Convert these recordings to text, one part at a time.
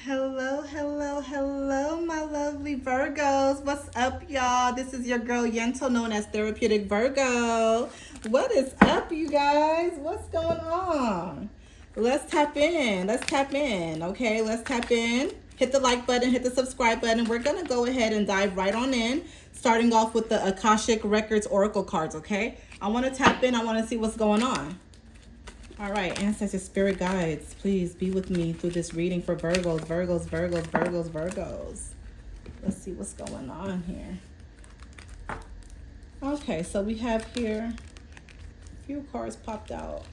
Hello, hello, hello, my lovely Virgos. What's up, y'all? This is your girl Yento, known as Therapeutic Virgo. What is up, you guys? What's going on? Let's tap in. Let's tap in. Okay, let's tap in. Hit the like button, hit the subscribe button. We're going to go ahead and dive right on in, starting off with the Akashic Records Oracle cards, okay? I want to tap in. I want to see what's going on. All right, ancestors, spirit guides, please be with me through this reading for Virgos, Virgos, Virgos, Virgos, Virgos. Let's see what's going on here. Okay, so we have here a few cards popped out.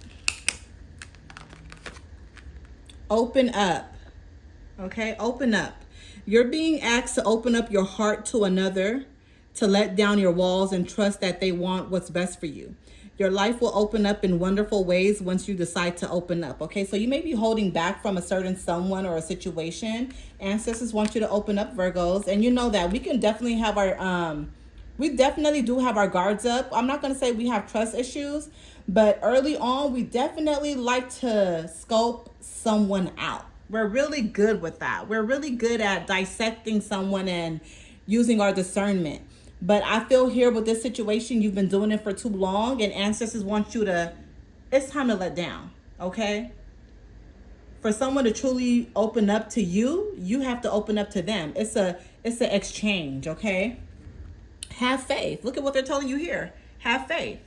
Open up. Okay, open up. You're being asked to open up your heart to another, to let down your walls and trust that they want what's best for you. Your life will open up in wonderful ways once you decide to open up. Okay, so you may be holding back from a certain someone or a situation. Ancestors want you to open up, Virgos, and you know that we can definitely have our we definitely do have our guards up. I'm not going to say we have trust issues, but early on we definitely like to scope someone out. We're really good with that. We're really good at dissecting someone and using our discernment. But I feel here with this situation, you've been doing it for too long, and ancestors want you to, it's time to let down, okay? For someone to truly open up to you, you have to open up to them. It's an exchange, okay? Have faith. Look at what they're telling you here. Have faith,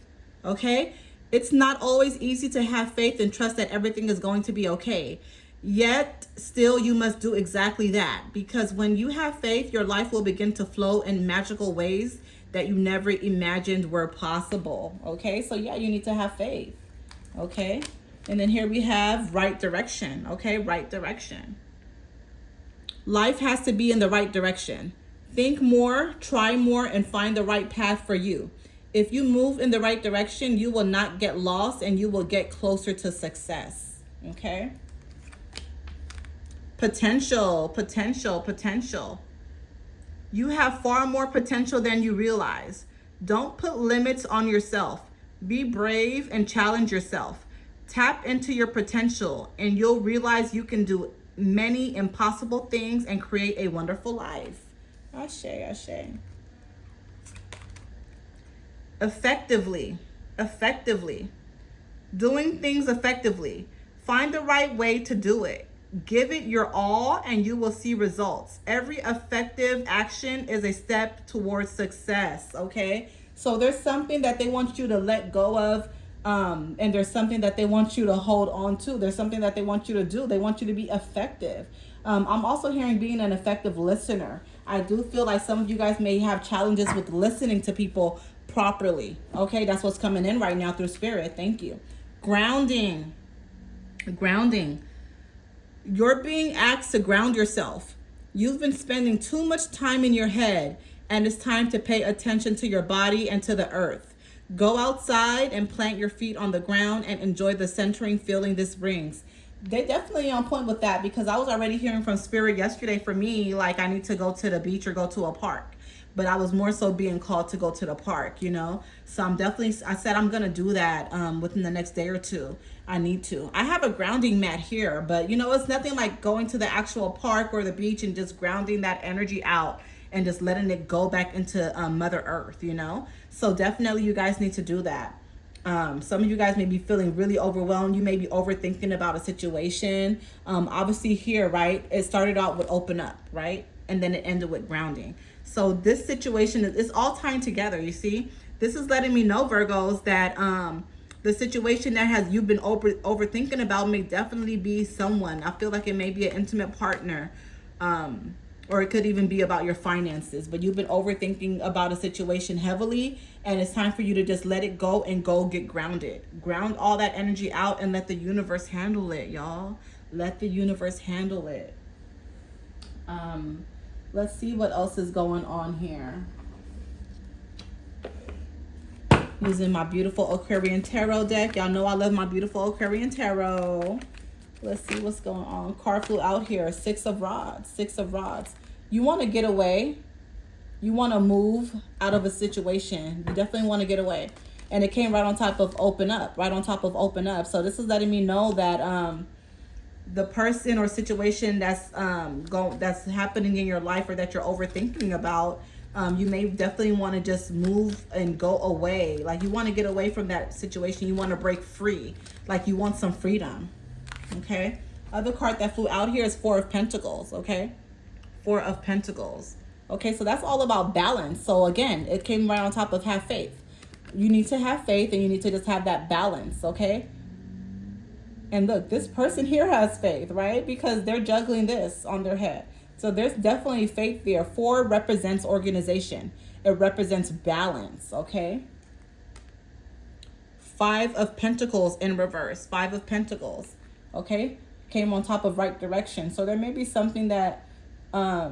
okay? It's not always easy to have faith and trust that everything is going to be okay. Yet, still, you must do exactly that. Because when you have faith, your life will begin to flow in magical ways that you never imagined were possible. Okay, so yeah, you need to have faith. Okay, and then here we have right direction. Okay, right direction. Life has to be in the right direction. Think more, try more, and find the right path for you. If you move in the right direction, you will not get lost and you will get closer to success. Okay. Potential, potential, potential. You have far more potential than you realize. Don't put limits on yourself. Be brave and challenge yourself. Tap into your potential and you'll realize you can do many impossible things and create a wonderful life. Ashe, ashe. Effectively, effectively. Doing things effectively. Find the right way to do it. Give it your all and you will see results. Every effective action is a step towards success, okay? So there's something that they want you to let go of, and there's something that they want you to hold on to. There's something that they want you to do. They want you to be effective. I'm also hearing being an effective listener. I do feel like some of you guys may have challenges with listening to people properly, okay? That's what's coming in right now through spirit. Thank you. Grounding. Grounding. You're being asked to ground yourself. You've been spending too much time in your head, and it's time to pay attention to your body and to the earth. Go outside and plant your feet on the ground and enjoy the centering feeling this brings. They definitely on point with that, because I was already hearing from spirit yesterday for me, like I need to go to the beach or go to a park. But I was more so being called to go to the park, you know? So I said I'm going to do that within the next day or two. I need to. I have a grounding mat here, but you know, it's nothing like going to the actual park or the beach and just grounding that energy out and just letting it go back into Mother Earth, you know? So definitely you guys need to do that. Some of you guys may be feeling really overwhelmed. You may be overthinking about a situation. Obviously here, right, it started out with open up, right? And then it ended with grounding. So this situation is all tying together, you see? This is letting me know, Virgos, that the situation that you've been overthinking about may definitely be someone. I feel like it may be an intimate partner, or it could even be about your finances. But you've been overthinking about a situation heavily, and it's time for you to just let it go and go get grounded. Ground all that energy out and let the universe handle it, y'all. Let the universe handle it. Let's see what else is going on here. Using my beautiful Aquarian Tarot deck. Y'all know I love my beautiful Aquarian Tarot. Let's see what's going on. Card flew out here. Six of Rods. Six of Rods. You want to get away. You want to move out of a situation. You definitely want to get away. And it came right on top of open up. Right on top of open up. So this is letting me know that the person or situation that's that's happening in your life or that you're overthinking about, you may definitely want to just move and go away. Like you want to get away from that situation. You want to break free. Like you want some freedom. Okay. Other card that flew out here is Four of Pentacles. Okay. Four of Pentacles. Okay. So that's all about balance. So again, it came right on top of have faith. You need to have faith and you need to just have that balance. Okay. And look, this person here has faith, right? Because they're juggling this on their head. So there's definitely faith there. Four represents organization. It represents balance, okay? Five of Pentacles in reverse. Five of Pentacles, okay? Came on top of right direction. So there may be something that, I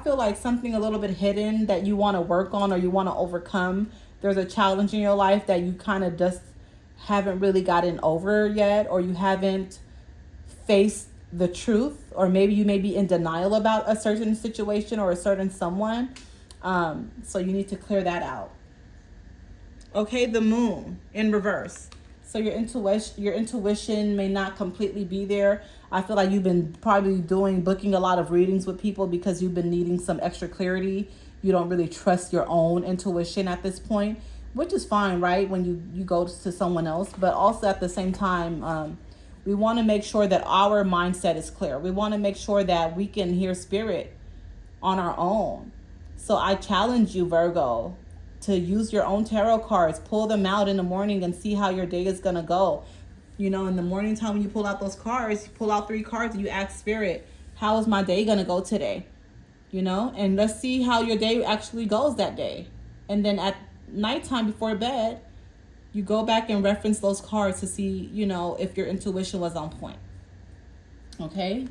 feel like something a little bit hidden that you want to work on or you want to overcome. There's a challenge in your life that you kind of just haven't really gotten over yet, or you haven't faced the truth, or maybe you may be in denial about a certain situation or a certain someone. So you need to clear that out. Okay, the Moon in reverse. So your intuition may not completely be there. I feel like you've been probably booking a lot of readings with people because you've been needing some extra clarity. You don't really trust your own intuition at this point, which is fine, right? When you go to someone else, but also at the same time, we want to make sure that our mindset is clear. We want to make sure that we can hear spirit on our own. So I challenge you, Virgo, to use your own tarot cards, pull them out in the morning and see how your day is going to go. You know, in the morning time when you pull out those cards, you pull out 3 cards and you ask spirit, how is my day going to go today? You know, and let's see how your day actually goes that day. And then at nighttime before bed, you go back and reference those cards to see, you know, if your intuition was on point. Okay?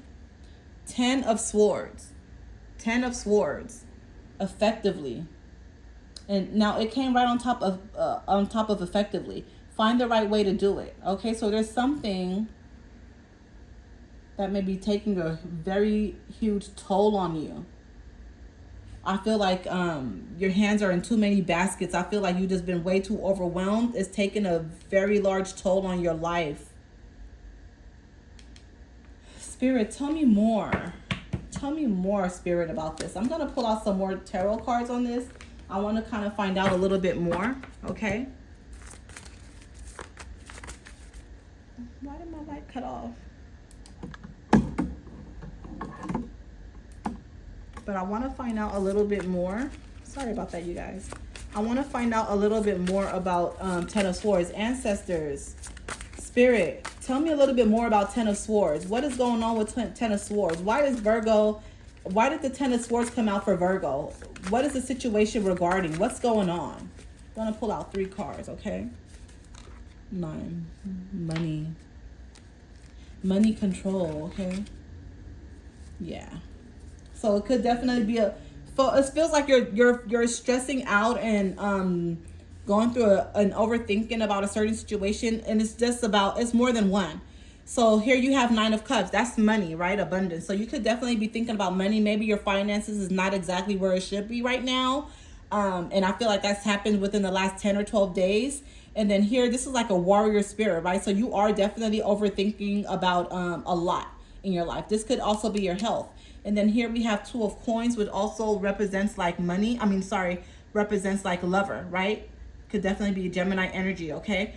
10 of Swords. 10 of Swords. Effectively. And now it came right on top of effectively. Find the right way to do it. Okay? So there's something that may be taking a very huge toll on you. I feel like your hands are in too many baskets. I feel like you've just been way too overwhelmed. It's taken a very large toll on your life. Spirit, tell me more. Tell me more, Spirit, about this. I'm going to pull out some more tarot cards on this. I want to kind of find out a little bit more, okay? Why did my light cut off? But I want to find out a little bit more. Sorry about that, you guys. I want to find out a little bit more about 10 of Swords. Ancestors, Spirit, tell me a little bit more about 10 of Swords. What is going on with 10 of Swords? Why did the 10 of Swords come out for Virgo? What is the situation regarding? What's going on? I'm going to pull out 3 cards, okay? 9. Money. Money control, okay? Yeah. So it could definitely be it feels like you're stressing out and going through an overthinking about a certain situation, and it's more than one. So here you have 9 of Cups. That's money, right? Abundance. So you could definitely be thinking about money. Maybe your finances is not exactly where it should be right now. And I feel like that's happened within the last 10 or 12 days. And then here, this is like a warrior spirit, right? So you are definitely overthinking about a lot in your life. This could also be your health. And then here we have 2 of Coins, which also represents like money. Represents like lover, right? Could definitely be Gemini energy, okay?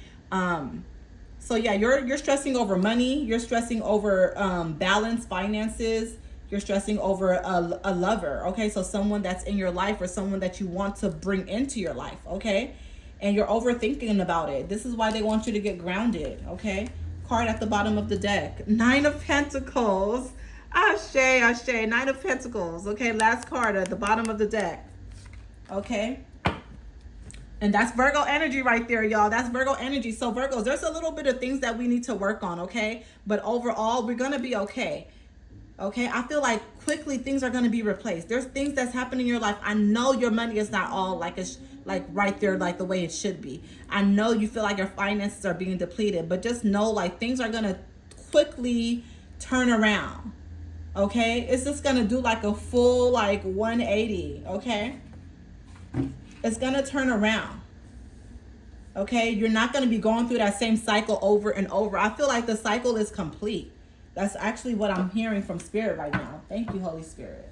So yeah, you're stressing over money. You're stressing over balance, finances. You're stressing over a lover, okay? So someone that's in your life or someone that you want to bring into your life, okay? And you're overthinking about it. This is why they want you to get grounded, okay? Card at the bottom of the deck. 9 of Pentacles. Ashe, Ashe. 9 of Pentacles, okay? Last card at the bottom of the deck, okay? And that's Virgo energy right there, y'all. That's Virgo energy. So Virgos, there's a little bit of things that we need to work on, okay? But overall, we're going to be okay. Okay? I feel like quickly things are going to be replaced. There's things that's happening in your life. I know your money is not all like it's like right there like the way it should be. I know you feel like your finances are being depleted, but just know like things are going to quickly turn around. Okay? It's just going to do like a full like 180, okay? It's going to turn around. Okay? You're not going to be going through that same cycle over and over. I feel like the cycle is complete. That's actually what I'm hearing from Spirit right now. Thank you, Holy Spirit.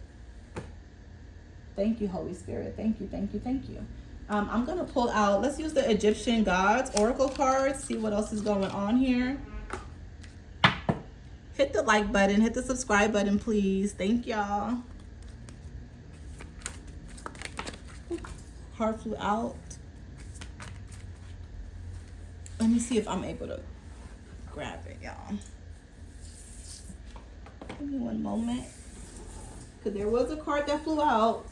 Thank you, Holy Spirit. Thank you, thank you, thank you. I'm going to pull out, let's use the Egyptian Gods Oracle cards, see what else is going on here. Hit the like button, hit the subscribe button, please. Thank y'all. Heart flew out. Let me see if I'm able to grab it, y'all. Give me one moment. Because there was a card that flew out.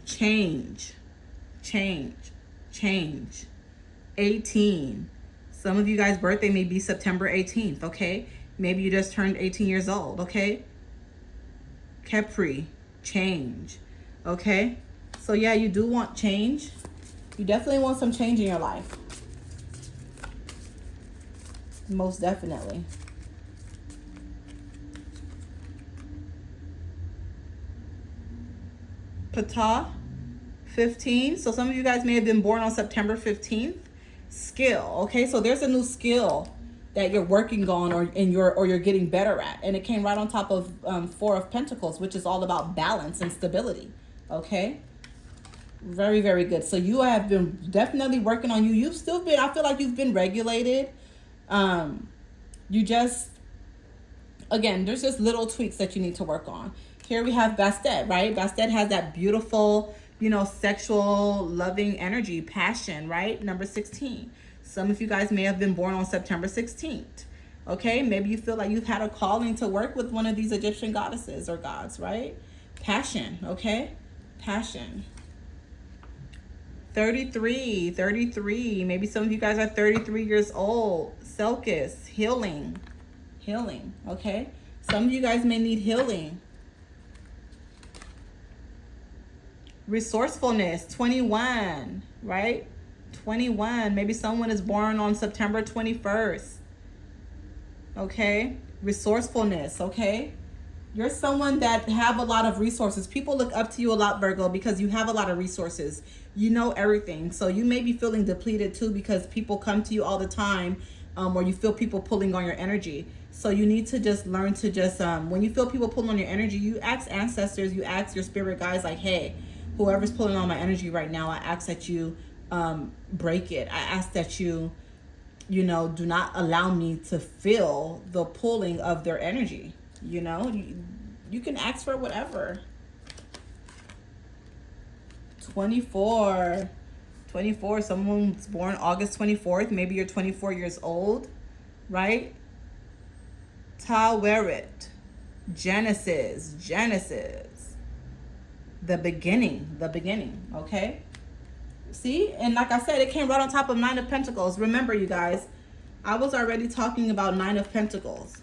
Change. Change. Change. 18. Some of you guys' birthday may be September 18th, okay? Maybe you just turned 18 years old, okay? Capri. Change. Okay? So yeah, you do want change. You definitely want some change in your life. Most definitely. Ptah, 15. So some of you guys may have been born on September 15th. Skill. Okay, so there's a new skill that you're working on or you're getting better at. And it came right on top of 4 of Pentacles, which is all about balance and stability. Okay? Very, very good. So you have been definitely working on you. You've still been, I feel like you've been regulated. You just, again, there's just little tweaks that you need to work on. Here we have Bastet, right? Bastet has that beautiful, you know, sexual, loving energy, passion, right? Number 16. Some of you guys may have been born on September 16th. Okay, maybe you feel like you've had a calling to work with one of these Egyptian goddesses or gods, right? Passion, okay? Passion. 33. Maybe some of you guys are 33 years old. Selkis, healing, okay? Some of you guys may need healing. Resourcefulness, 21, right? 21. Maybe someone is born on September 21st. Okay? Resourcefulness, okay? You're someone that have a lot of resources. People look up to you a lot, Virgo, because you have a lot of resources. You know everything. So you may be feeling depleted too because people come to you all the time, or you feel people pulling on your energy. So you need to just learn to just, when you feel people pulling on your energy, you ask ancestors, you ask your spirit guides like, hey, whoever's pulling on my energy right now, I ask that you break it. I ask that you know, do not allow me to feel the pulling of their energy. You know, you can ask for whatever. 24. Someone's born August 24th. Maybe you're 24 years old, right? Taweret. Genesis. The beginning, okay? See? And like I said, it came right on top of 9 of Pentacles. Remember, you guys, I was already talking about 9 of Pentacles.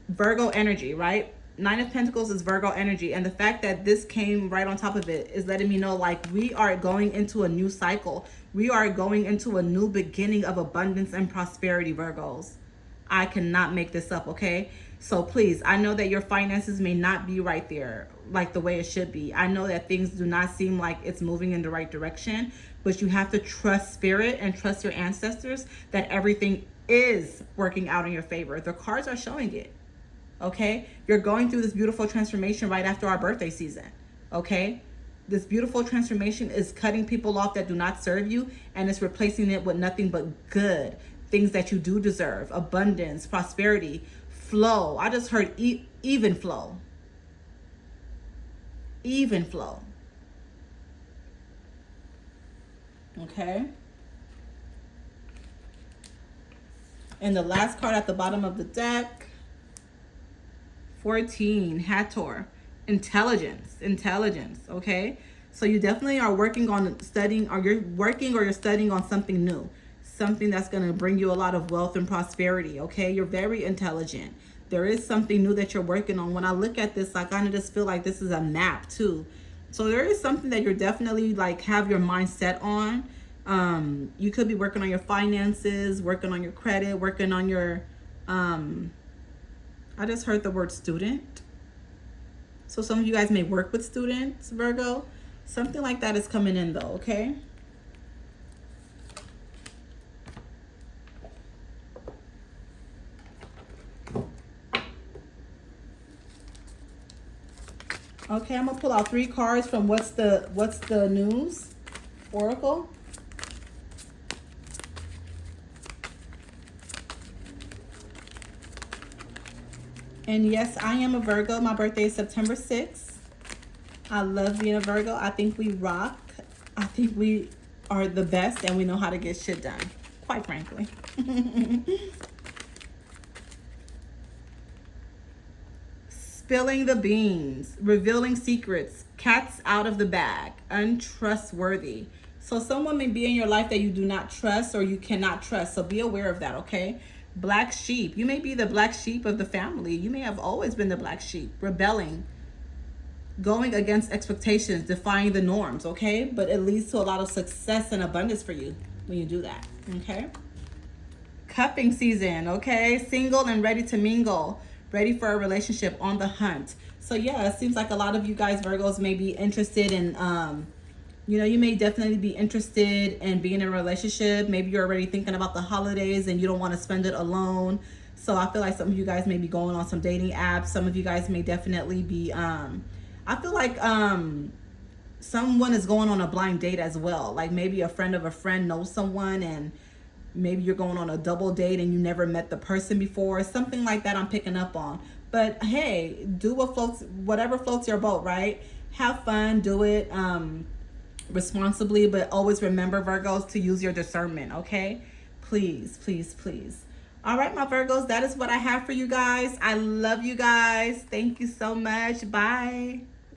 Virgo energy, right? 9 of Pentacles is Virgo energy. And the fact that this came right on top of it is letting me know, like, we are going into a new cycle. We are going into a new beginning of abundance and prosperity, Virgos. I cannot make this up, okay? So please, I know that your finances may not be right there like the way it should be. I know that things do not seem like it's moving in the right direction, but you have to trust spirit and trust your ancestors that everything is working out in your favor. The cards are showing it, okay? You're going through this beautiful transformation right after our birthday season, okay? This beautiful transformation is cutting people off that do not serve you, and it's replacing it with nothing but good, things that you do deserve, abundance, prosperity, flow. I just heard even flow. Even flow. Okay. And the last card at the bottom of the deck, 14, Hathor, intelligence, okay? So you definitely are working on studying, or you're studying on something new. Something that's going to bring you a lot of wealth and prosperity, okay? You're very intelligent. There is something new that you're working on. When I look at this, I kind of just feel like this is a map too. So there is something that you're definitely like have your mind set on. You could be working on your finances, working on your credit, working on your, I just heard the word student. So some of you guys may work with students, Virgo. Something like that is coming in though, okay? Okay, I'm gonna pull out 3 cards from What's the News Oracle. And yes, I am a Virgo. My birthday is September 6th. I love being a Virgo. I think we rock. I think we are the best and we know how to get shit done, quite frankly. Spilling the beans, revealing secrets, cats out of the bag, untrustworthy. So someone may be in your life that you do not trust or you cannot trust. So be aware of that, okay? Black sheep. You may be the black sheep of the family. You may have always been the black sheep, rebelling, going against expectations, defying the norms, okay? But it leads to a lot of success and abundance for you when you do that, okay? Cuffing season, okay? Single and ready to mingle, ready for a relationship, on the hunt. So yeah, it seems like a lot of you guys Virgos may be interested in, you know, you may definitely be interested in being in a relationship. Maybe you're already thinking about the holidays and you don't want to spend it alone. So I feel like some of you guys may be going on some dating apps. Some of you guys may definitely be, I feel like someone is going on a blind date as well. Like maybe a friend of a friend knows someone and maybe you're going on a double date and you never met the person before. Something like that I'm picking up on. But hey, do what floats, whatever floats your boat, right? Have fun, do it responsibly, but always remember, Virgos, to use your discernment, okay? Please, please, please. All right, my Virgos, that is what I have for you guys. I love you guys. Thank you so much. Bye.